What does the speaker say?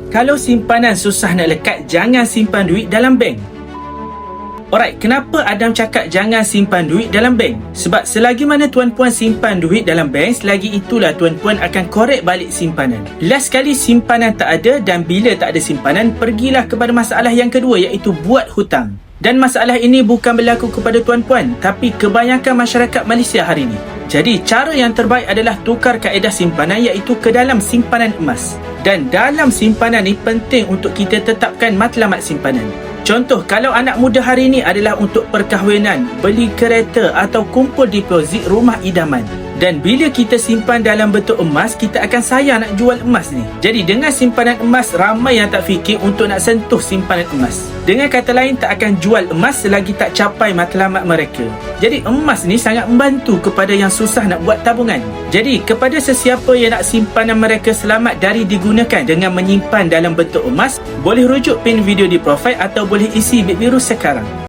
Kalau simpanan susah nak lekat, jangan simpan duit dalam bank. Alright, kenapa Adam cakap jangan simpan duit dalam bank? Sebab selagi mana tuan-puan simpan duit dalam bank, selagi itulah tuan-puan akan korek balik simpanan. Last kali simpanan tak ada, dan bila tak ada simpanan, pergilah kepada masalah yang kedua, iaitu buat hutang. Dan masalah ini bukan berlaku kepada tuan-puan, tapi kebanyakan masyarakat Malaysia hari ini. Jadi, cara yang terbaik adalah tukar kaedah simpanan, iaitu ke dalam simpanan emas. Dan dalam simpanan ni penting untuk kita tetapkan matlamat simpanan. Contoh, kalau anak muda hari ini adalah untuk perkahwinan, beli kereta atau kumpul deposit rumah idaman. Dan bila kita simpan dalam bentuk emas, kita akan sayang nak jual emas ni. Jadi dengan simpanan emas, ramai yang tak fikir untuk nak sentuh simpanan emas. Dengan kata lain, tak akan jual emas selagi tak capai matlamat mereka. Jadi emas ni sangat membantu kepada yang susah nak buat tabungan. Jadi kepada sesiapa yang nak simpanan mereka selamat dari digunakan dengan menyimpan dalam bentuk emas, boleh rujuk pin video di profil atau boleh isi bit biru sekarang.